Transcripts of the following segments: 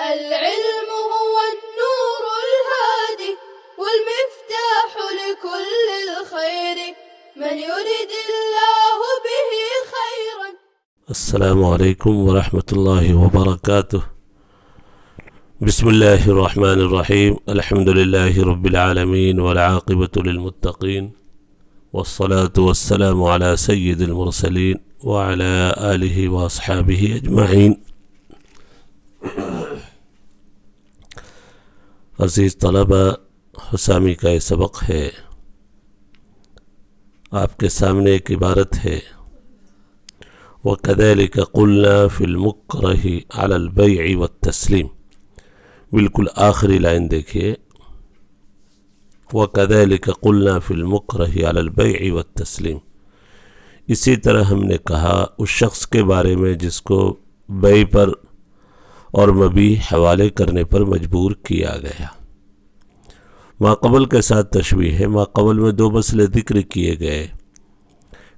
العلم هو النور الهادي والمفتاح لكل الخير من يريد الله به خيرا. السلام علیکم ورحمۃ اللہ وبرکاتہ. بسم اللہ الرحمن الرحیم. الحمد للہ رب العالمین والعاقبۃ للمتقین والصلاة والسلام على سید المرسلین وعلى آلہ واصحابہ اجمعین. عزیز طلبہ، حسامی کا یہ سبق ہے. آپ کے سامنے ایک عبارت ہے، وَكَذَلِكَ قُلْنَا فِي الْمُكْرَهِ عَلَى الْبَيْعِ وَالتَّسْلِيمِ. بالکل آخری لائن دیکھیے، وَكَذَلِكَ قُلْنَا فِي الْمُكْرَهِ عَلَى الْبَيْعِ وَالتَّسْلِيمِ. اسی طرح ہم نے کہا اس شخص کے بارے میں جس کو بیع پر اور مبیع حوالے کرنے پر مجبور کیا گیا. ماقبل کے ساتھ تشبیہ ہے. ماقبل میں دو مسئلے ذکر کیے گئے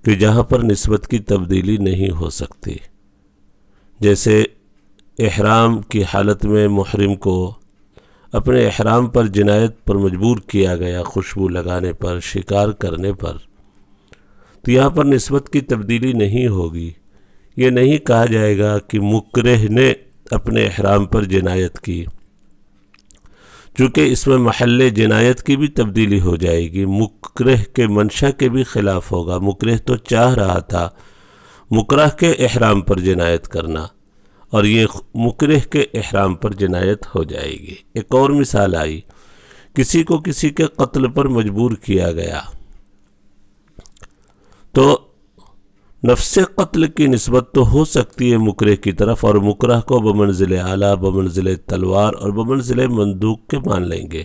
کہ جہاں پر نسبت کی تبدیلی نہیں ہو سکتی، جیسے احرام کی حالت میں محرم کو اپنے احرام پر جنایت پر مجبور کیا گیا، خوشبو لگانے پر، شکار کرنے پر، تو یہاں پر نسبت کی تبدیلی نہیں ہوگی. یہ نہیں کہا جائے گا کہ مکرہ نے اپنے احرام پر جنایت کی، چونکہ اس میں محل جنایت کی بھی تبدیلی ہو جائے گی. مکرہ کے منشا کے بھی خلاف ہوگا. مکرہ تو چاہ رہا تھا مکرہ کے احرام پر جنایت کرنا، اور یہ مکرہ کے احرام پر جنایت ہو جائے گی. ایک اور مثال آئی، کسی کو کسی کے قتل پر مجبور کیا گیا تو نفس قتل کی نسبت تو ہو سکتی ہے مکرہ کی طرف، اور مکرہ کو بمنزل اعلیٰ، بمنزل تلوار اور بمنزل بندوق کے مان لیں گے.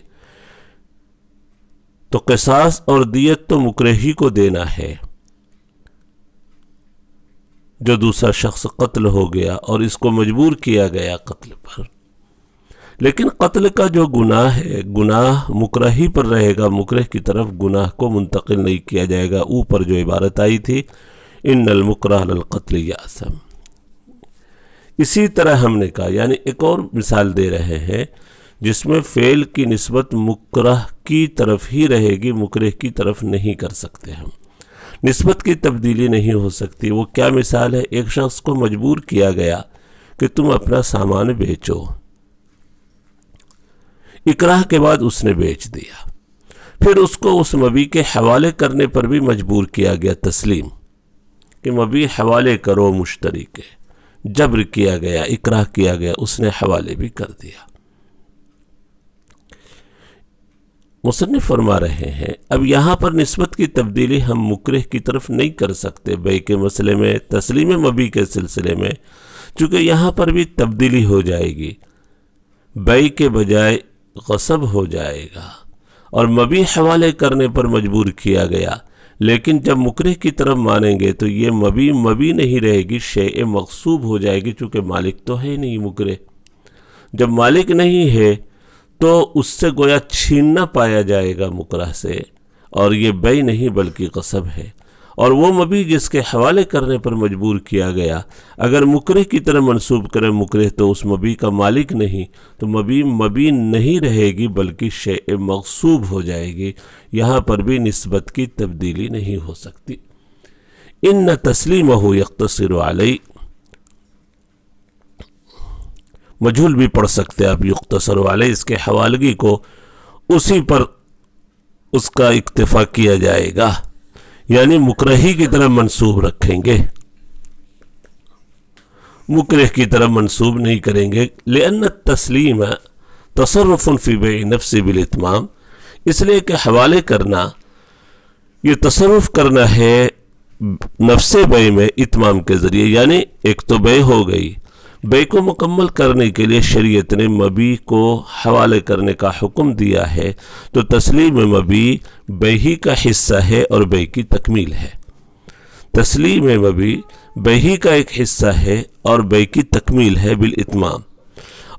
تو قصاص اور دیت تو مکرہ ہی کو دینا ہے جو دوسرا شخص قتل ہو گیا اور اس کو مجبور کیا گیا قتل پر. لیکن قتل کا جو گناہ ہے، گناہ مکرہ ہی پر رہے گا، مکرہ کی طرف گناہ کو منتقل نہیں کیا جائے گا. اوپر جو عبارت آئی تھی، ان المکرہ للقتل یأثم. اسی طرح ہم نے کہا، یعنی ایک اور مثال دے رہے ہیں جس میں فعل کی نسبت مکرہ کی طرف ہی رہے گی، مکرہ کی طرف نہیں کر سکتے ہم. نسبت کی تبدیلی نہیں ہو سکتی. وہ کیا مثال ہے؟ ایک شخص کو مجبور کیا گیا کہ تم اپنا سامان بیچو. اکراہ کے بعد اس نے بیچ دیا. پھر اس کو اس مبیع کے حوالے کرنے پر بھی مجبور کیا گیا، تسلیم، کہ مبیع حوالے کرو مشتری کے. جبر کیا گیا، اکراہ کیا گیا، اس نے حوالے بھی کر دیا. مصنف فرما رہے ہیں اب یہاں پر نسبت کی تبدیلی ہم مکرہ کی طرف نہیں کر سکتے بیع کے مسئلے میں، تسلیم مبیع کے سلسلے میں، چونکہ یہاں پر بھی تبدیلی ہو جائے گی. بیع کے بجائے غصب ہو جائے گا، اور مبیع حوالے کرنے پر مجبور کیا گیا. لیکن جب مکرہ کی طرف مانیں گے تو یہ مبیع نہیں رہے گی، شیء مغصوب ہو جائے گی، چونکہ مالک تو ہے نہیں مکرہ. جب مالک نہیں ہے تو اس سے گویا چھیننا پایا جائے گا مکرہ سے، اور یہ بیع نہیں بلکہ غصب ہے. اور وہ مبیع جس کے حوالے کرنے پر مجبور کیا گیا، اگر مکرہ کی طرف منسوب کرے مکرہ تو اس مبیع کا مالک نہیں، تو مبیع نہیں رہے گی بلکہ شیء مغصوب ہو جائے گی. یہاں پر بھی نسبت کی تبدیلی نہیں ہو سکتی. ان تسلیمہ یقتصر علی، مجھول بھی پڑھ سکتے آپ، یقتصر علی، اس کے حوالگی کو اسی پر اس کا اکتفا کیا جائے گا، یعنی مکرہی کی طرف منسوب رکھیں گے، مکرہ کی طرف منسوب نہیں کریں گے. لأن التسلیم تصرف فی بیع نفس بالاتمام، اس لیے کہ حوالے کرنا یہ تصرف کرنا ہے نفس بیع میں اتمام کے ذریعے. یعنی ایک تو بیع ہو گئی، بیع کو مکمل کرنے کے لیے شریعت نے مبیع کو حوالے کرنے کا حکم دیا ہے، تو تسلیم مبیع بیع ہی کا حصہ ہے اور بیع کی تکمیل ہے. تسلیم مبیع بیع ہی کا ایک حصہ ہے اور بیع کی تکمیل ہے بالاتمام،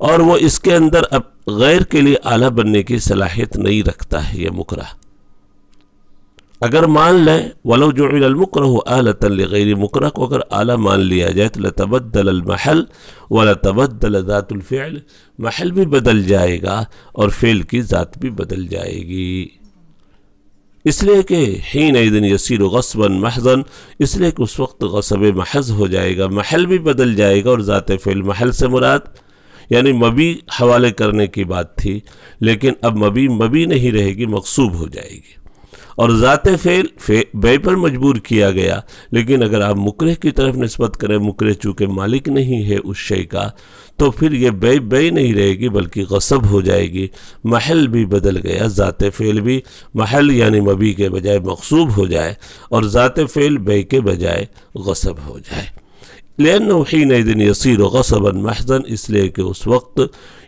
اور وہ اس کے اندر اب غیر کے لیے آلہ بننے کی صلاحیت نہیں رکھتا ہے. یہ مکرہ اگر مان لیں ولو جعل المکرہ آلۃ لغیر مکرہ کو اگر آلہ مان لیا جائے تو لتبدل المحل ولتبدل ذات الفعل، محل بھی بدل جائے گا اور فعل کی ذات بھی بدل جائے گی، اس لیے کہ حینئذ یصیر غصبا محضا، اس لیے کہ اس وقت غصب محض ہو جائے گا، محل بھی بدل جائے گا، اور ذات فعل محل سے مراد یعنی مبی حوالے کرنے کی بات تھی، لیکن اب مبی نہیں رہے گی، مغصوب ہو جائے گی، اور ذات فعل بے پر مجبور کیا گیا، لیکن اگر آپ مکرہ کی طرف نسبت کریں، مکرہ چونکہ مالک نہیں ہے اس شے کا، تو پھر یہ بے نہیں رہے گی بلکہ غصب ہو جائے گی، محل بھی بدل گیا، ذات فعل بھی محل یعنی مبی کے بجائے مغصوب ہو جائے، اور ذات فعل بے کے بجائے غصب ہو جائے، لأنه حینئذ یصیر غصبا محضا، اس لیے کہ اس وقت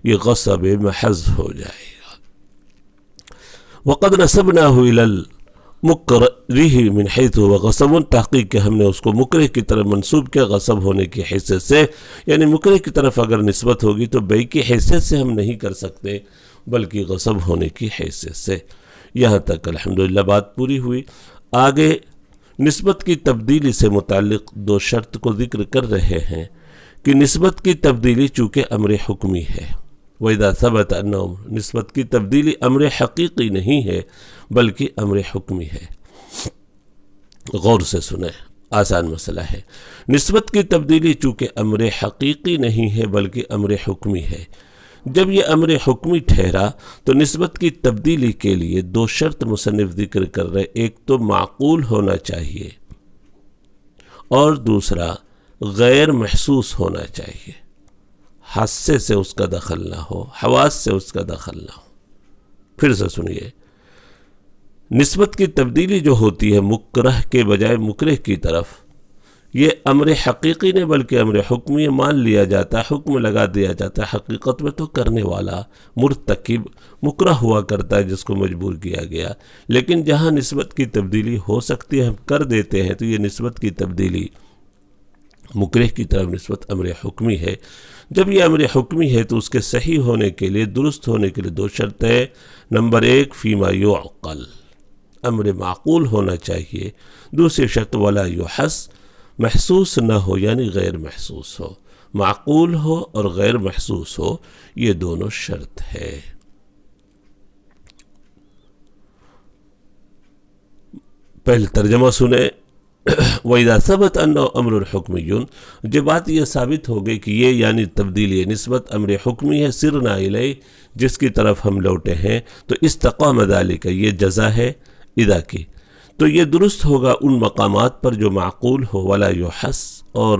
یہ غصب محض ہو جائے گا۔ وقد نسبناه الى المکرہ من حیث هو غصب، تحقیق کہ ہم نے اس کو مکرہ کی طرف منسوب کیا غصب ہونے کی حیثیت سے، یعنی مکرہ کی طرف اگر نسبت ہوگی تو بے کی حیثیت سے ہم نہیں کر سکتے بلکہ غصب ہونے کی حیثیت سے۔ یہاں تک الحمدللہ بات پوری ہوئی۔ آگے نسبت کی تبدیلی سے متعلق دو شرط کو ذکر کر رہے ہیں کہ نسبت کی تبدیلی چونکہ امر حکمی ہے، وَإِذَا ثَبَتَ أَنَّهُ، نسبت کی تبدیلی امر حقیقی نہیں ہے بلکہ امر حکمی ہے۔ غور سے سنیں، آسان مسئلہ ہے۔ نسبت کی تبدیلی چونکہ امر حقیقی نہیں ہے بلکہ امر حکمی ہے، جب یہ امر حکمی ٹھہرا تو نسبت کی تبدیلی کے لیے دو شرط مصنف ذکر کر رہے، ایک تو معقول ہونا چاہیے اور دوسرا غیر محسوس ہونا چاہیے، حاسے سے اس کا دخل نہ ہو، حواس سے اس کا دخل نہ ہو۔ پھر سے سنیے، نسبت کی تبدیلی جو ہوتی ہے مکرہ کے بجائے مکرہ کی طرف، یہ امر حقیقی نہیں بلکہ امر حکمی مان لیا جاتا ہے، حکم لگا دیا جاتا ہے، حقیقت میں تو کرنے والا مرتکب مکرہ ہوا کرتا ہے جس کو مجبور کیا گیا، لیکن جہاں نسبت کی تبدیلی ہو سکتی ہے ہم کر دیتے ہیں، تو یہ نسبت کی تبدیلی مکرہ کی طرف نسبت امر حکمی ہے۔ جب یہ امر حکمی ہے تو اس کے صحیح ہونے کے لیے، درست ہونے کے لیے دو شرط ہے۔ نمبر ایک فیما یعقل، امر معقول ہونا چاہیے، دوسری شرط ولا یحس، محسوس نہ ہو یعنی غیر محسوس ہو، معقول ہو اور غیر محسوس ہو، یہ دونوں شرط ہے۔ پہلے ترجمہ سنیں، وَإِذَا ثَبَتَ أَنَّهُ أَمْرٌ حُكْمِيٌّ، جب بات یہ ثابت ہو گئی کہ یہ یعنی تبدیلی نسبت امر حکمی ہے، سرنا الیہ، جس کی طرف ہم لوٹے ہیں، تو استقام ذالک، یہ جزا ہے اذا کی، تو یہ درست ہوگا ان مقامات پر جو معقول ہو، ولا یحس، اور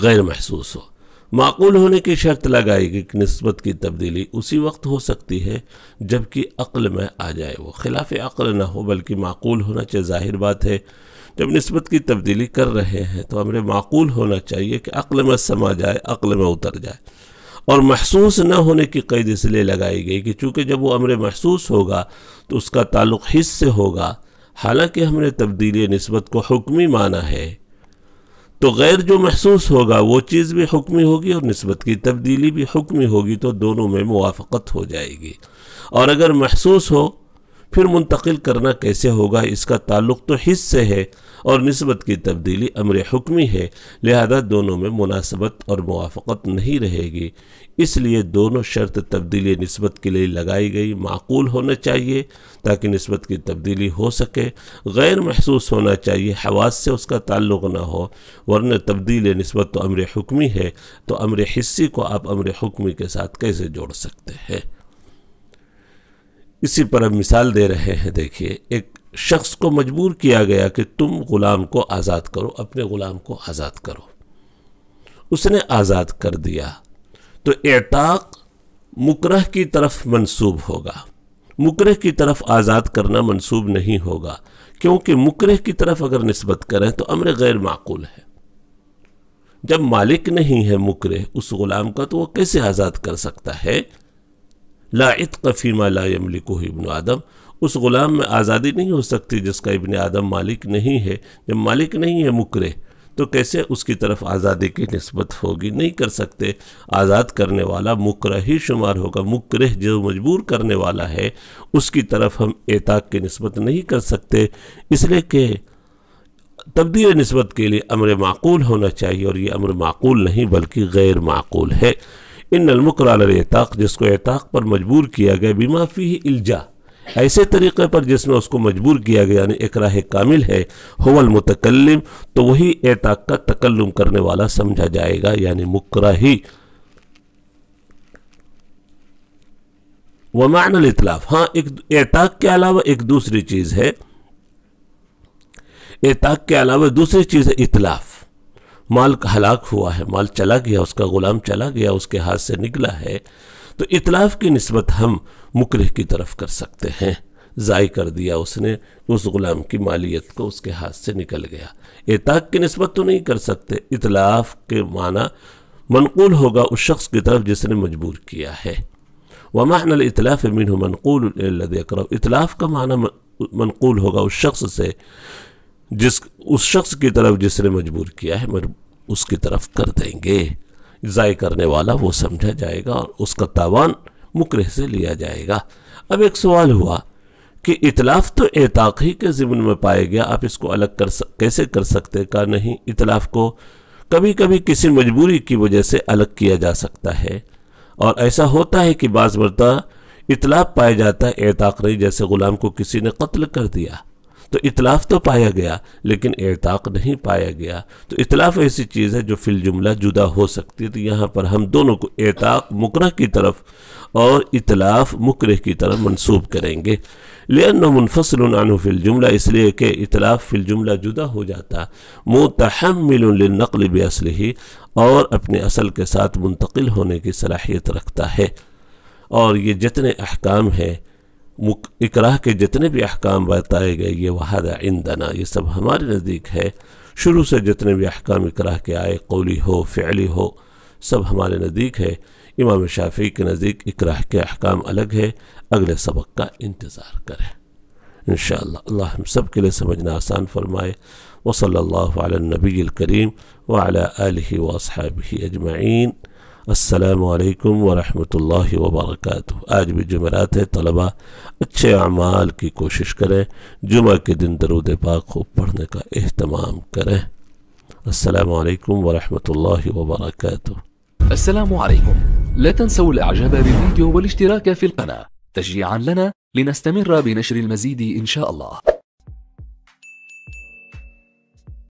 غیر محسوس ہو۔ معقول ہونے کی شرط لگائے گی کہ نسبت کی تبدیلی اسی وقت ہو سکتی ہے جبکہ عقل میں آ جائے، وہ خلاف عقل نہ ہو بلکہ معقول ہونا چاہیے۔ ظاہر بات ہے جب نسبت کی تبدیلی کر رہے ہیں تو امر معقول ہونا چاہیے کہ عقل میں سما جائے، عقل میں اتر جائے، اور محسوس نہ ہونے کی قید اس لیے لگائی گئی کہ چونکہ جب وہ امر محسوس ہوگا تو اس کا تعلق حس سے ہوگا، حالانکہ ہم نے تبدیلی نسبت کو حکمی مانا ہے، تو غیر جو محسوس ہوگا وہ چیز بھی حکمی ہوگی اور نسبت کی تبدیلی بھی حکمی ہوگی، تو دونوں میں موافقت ہو جائے گی۔ اور اگر محسوس ہو پھر منتقل کرنا کیسے ہوگا، اس کا تعلق تو حس سے ہے اور نسبت کی تبدیلی امر حکمی ہے، لہذا دونوں میں مناسبت اور موافقت نہیں رہے گی، اس لیے دونوں شرط تبدیلی نسبت کے لیے لگائی گئی۔ معقول ہونا چاہیے تاکہ نسبت کی تبدیلی ہو سکے، غیر محسوس ہونا چاہیے، حواس سے اس کا تعلق نہ ہو، ورنہ تبدیل نسبت تو امر حکمی ہے، تو امر حسی کو آپ امر حکمی کے ساتھ کیسے جوڑ سکتے ہیں؟ اسی پر اب مثال دے رہے ہیں۔ دیکھیے، ایک شخص کو مجبور کیا گیا کہ تم غلام کو آزاد کرو، اپنے غلام کو آزاد کرو، اس نے آزاد کر دیا، تو اعتاق مکرہ کی طرف منسوب ہوگا، مکرہ کی طرف آزاد کرنا منسوب نہیں ہوگا، کیونکہ مکرہ کی طرف اگر نسبت کریں تو امر غیر معقول ہے۔ جب مالک نہیں ہے مکرہ اس غلام کا تو وہ کیسے آزاد کر سکتا ہے؟ لا عتق فیما لا یملکہ ابن آدم، اس غلام میں آزادی نہیں ہو سکتی جس کا ابن آدم مالک نہیں ہے۔ جب مالک نہیں ہے مکرہ تو کیسے اس کی طرف آزادی کی نسبت ہوگی؟ نہیں کر سکتے۔ آزاد کرنے والا مکرہ ہی شمار ہوگا، مکرہ جو مجبور کرنے والا ہے اس کی طرف ہم اعتاق کی نسبت نہیں کر سکتے، اس لیے کہ تبدیل نسبت کے لیے امر معقول ہونا چاہیے، اور یہ امر معقول نہیں بلکہ غیر معقول ہے۔ ان المکر علی الاعتاق، جس کو اعتاق پر مجبور کیا گیا، بما فیہ الجا، ایسے طریقے پر جس میں اس کو مجبور کیا گیا، یعنی اکراہ کامل ہے، هو المتکلم، تو وہی اعتاق کا تکلم کرنے والا سمجھا جائے گا، یعنی مکرہ ہی۔ ومعنی الاتلاف، ہاں اعتاق کے علاوہ ایک دوسری چیز ہے، اعتاق کے علاوہ دوسری چیز ہے اتلاف۔ مال کا ہلاک ہوا ہے، مال چلا گیا، اس کا غلام چلا گیا، اس کے ہاتھ سے نکلا ہے، تو اتلاف کی نسبت ہم مکرہ کی طرف کر سکتے ہیں۔ ضائع کر دیا اس نے اس غلام کی مالیت کو، اس کے ہاتھ سے نکل گیا۔ اعتاق کی نسبت تو نہیں کر سکتے۔ اتلاف کے معنی منقول ہوگا اس شخص کی طرف جس نے مجبور کیا ہے۔ ومعنی الاتلاف منہ منقول الذی یکرہ، اتلاف کا معنی منقول ہوگا اس شخص سے، اس شخص کی طرف جس نے مجبور کیا ہے، اس کی طرف کر دیں گے۔ ضائع کرنے والا وہ سمجھا جائے گا اور اس کا تاوان مکرہ سے لیا جائے گا۔ اب ایک سوال ہوا کہ اتلاف تو اعتاق ہی کے ضمن میں پائے گیا، آپ اس کو الگ کیسے کر سکتے؟ کہا نہیں، اتلاف کو کبھی کبھی کسی مجبوری کی وجہ سے الگ کیا جا سکتا ہے، اور ایسا ہوتا ہے کہ بعض مرتبہ اتلاف پایا جاتا ہے، اعتاق نہیں۔ جیسے غلام کو کسی نے قتل کر دیا تو اتلاف تو پایا گیا لیکن اعتاق نہیں پایا گیا، تو اتلاف ایسی چیز ہے جو فی الجملہ جدا ہو سکتی ہے۔ تو یہاں پر ہم دونوں کو اعتاق مکرہ کی طرف اور اتلاف مکرہ کی طرف منسوب کریں گے، لأنه منفصل عنه فی الجملہ، اس لیے کہ اتلاف فی الجملہ جدا ہو جاتا، متحمل للنقل باصلہ، اور اپنے اصل کے ساتھ منتقل ہونے کی صلاحیت رکھتا ہے۔ اور یہ جتنے احکام ہیں، اکراہ کے جتنے بھی احکام بتائے گئے، یہ وحدہ عندنا، یہ سب ہمارے نزدیک ہے۔ شروع سے جتنے بھی احکام اکراہ کے آئے، قولی ہو فعلی ہو، سب ہمارے نزدیک ہے۔ امام شافعی کے نزدیک اکراہ کے احکام الگ ہے۔ اگلے سبق کا انتظار کریں انشاءاللہ۔ اللہ ہم سب کے لیے سمجھنا آسان فرمائے۔ وصلی اللہ علی النبی الکریم وعلی آلہ واصحابہ اجمعین۔ السلام علیکم ورحمۃ اللہ وبرکاتہ۔ آج بھی جمعرات ہے، طلبہ اچھے اعمال کی کوشش کریں، جمعہ کے دن درود پاک خوب پڑھنے کا اہتمام کریں۔ السلام علیکم ورحمۃ اللہ وبرکاتہ۔ السلام عليكم، لا تنسوا الاعجاب بالفيديو والاشتراك في القناة تشجيعا لنا لنستمر بنشر المزيد إن شاء الله.